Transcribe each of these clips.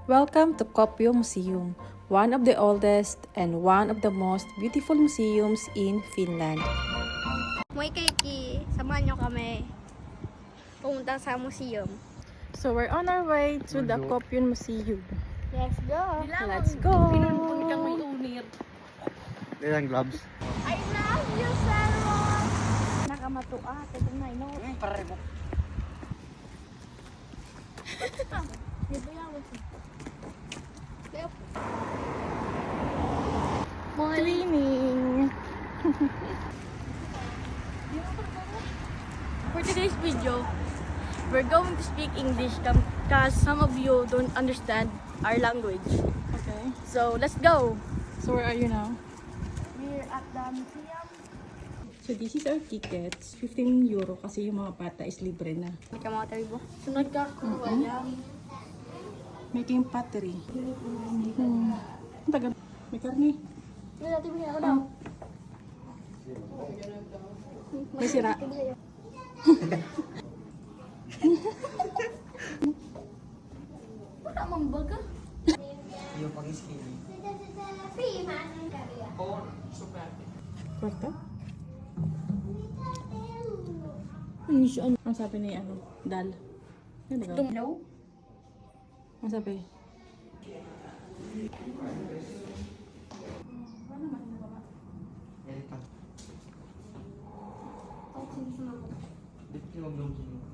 Welcome to Kuopio Museum, one of the oldest and one of the most beautiful museums in Finland. Moy Keiki, samahan nyo kami pumunta sa museum. So we're on our way to the Kuopio Museum. Let's go! Let's go! Ilang gloves? I love you, Sharon! Nakamatua, ito na, ino. Pare mo. Dito yan, Twinning! For today's video, we're going to speak English because some of you don't understand our language. Okay. So, let's go! So where are you now? We're at the museum. So this is our tickets. 15 euro kasi yung mga bata is libre na. May ka mga taribo. Sunod ka, walang. Making pottery. Ang tagal. May karne. May dati bigyan ako daw. May sira. Wala mang baga. Yung pang-skinny. Kwarta? Ano siya? Ang sabi ni ano? Dal. Yan diba? No? Ang sabi? Elephant. Dito yung mag-longin mo.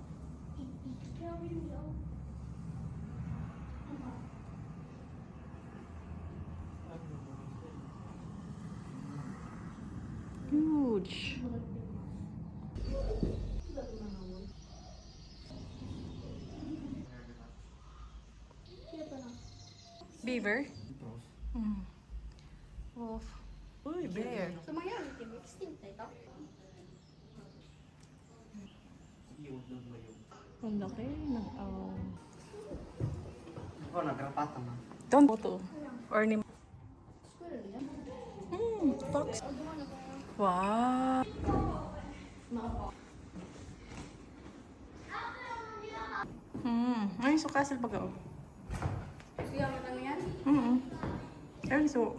Huge. Beaver? Hmm. Wolf. Uy, bear. So, mayroon, extinct na ito. Ang laki ng Ako, nagrapatan na. Don't photo. Or ni... Fox. Wow. Ay, so castle baga oh. Siya mo lang yan? Ay, so